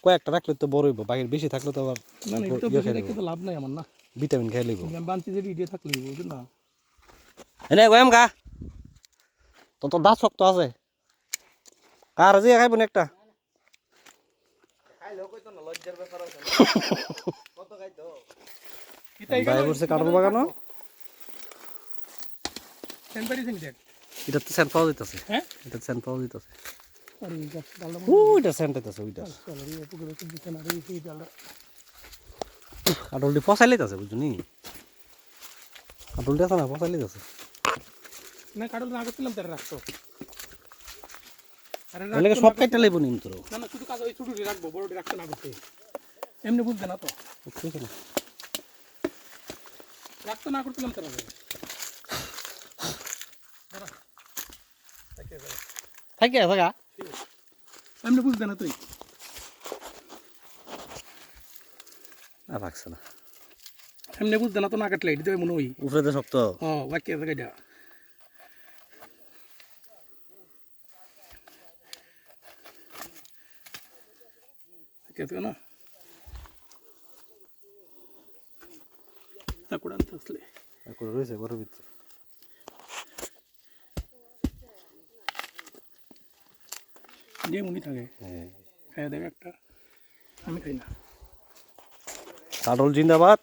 কয়েকটা রাখলে তো বড় হইব, বাকির বেশি থাকলে তো আবার লাভ নাই আমার না, ভিটামিন খাই লইব। বানছি যে ইডিয়ে থাকলে বুঝুন না। এনে গয়াম গা তো তোর দাঁত শক্ত আছে, কার যে খাইব না একটা ভাই বলছে কাটল বাগানো এটা তো সেন্ট পাওয়া যেতেছে। হ্যাঁ এটা সেন্ট পাওয়া যেতেছে, ওইটা সেন্ট হইতেছে ওইটা কাটলটি ফসাই লইতেছে বুঝুনি, কাটলটি আছে না ফসাই লইতেছে না। কাটল না করছিলাম তারা রাখতো, এলাকা সব কাইটা লাইব নিম তোর না না, শুধু কাজ ওই ছোটটি রাখবো, বড়টি রাখতে না করতে এমনি বুঝবে না তো, ঠিক আছে রাখতে না করছিলাম তারা থাকে থাকা এমনি বুঝবে না তুই আর রাখছে না, এমনি বুঝবে না তো, না কাটলে এটি দেবে মনে হয় উপরে তো শক্ত। হ্যাঁ বাকি আছে গাইডা না তাকুড় আনতে আসলে রয়েছে ঘরের ভিতরে। যে মনি থাকে খাইয়া দেবে একটা, আমি খাই না। কাটল জিন্দাবাদ।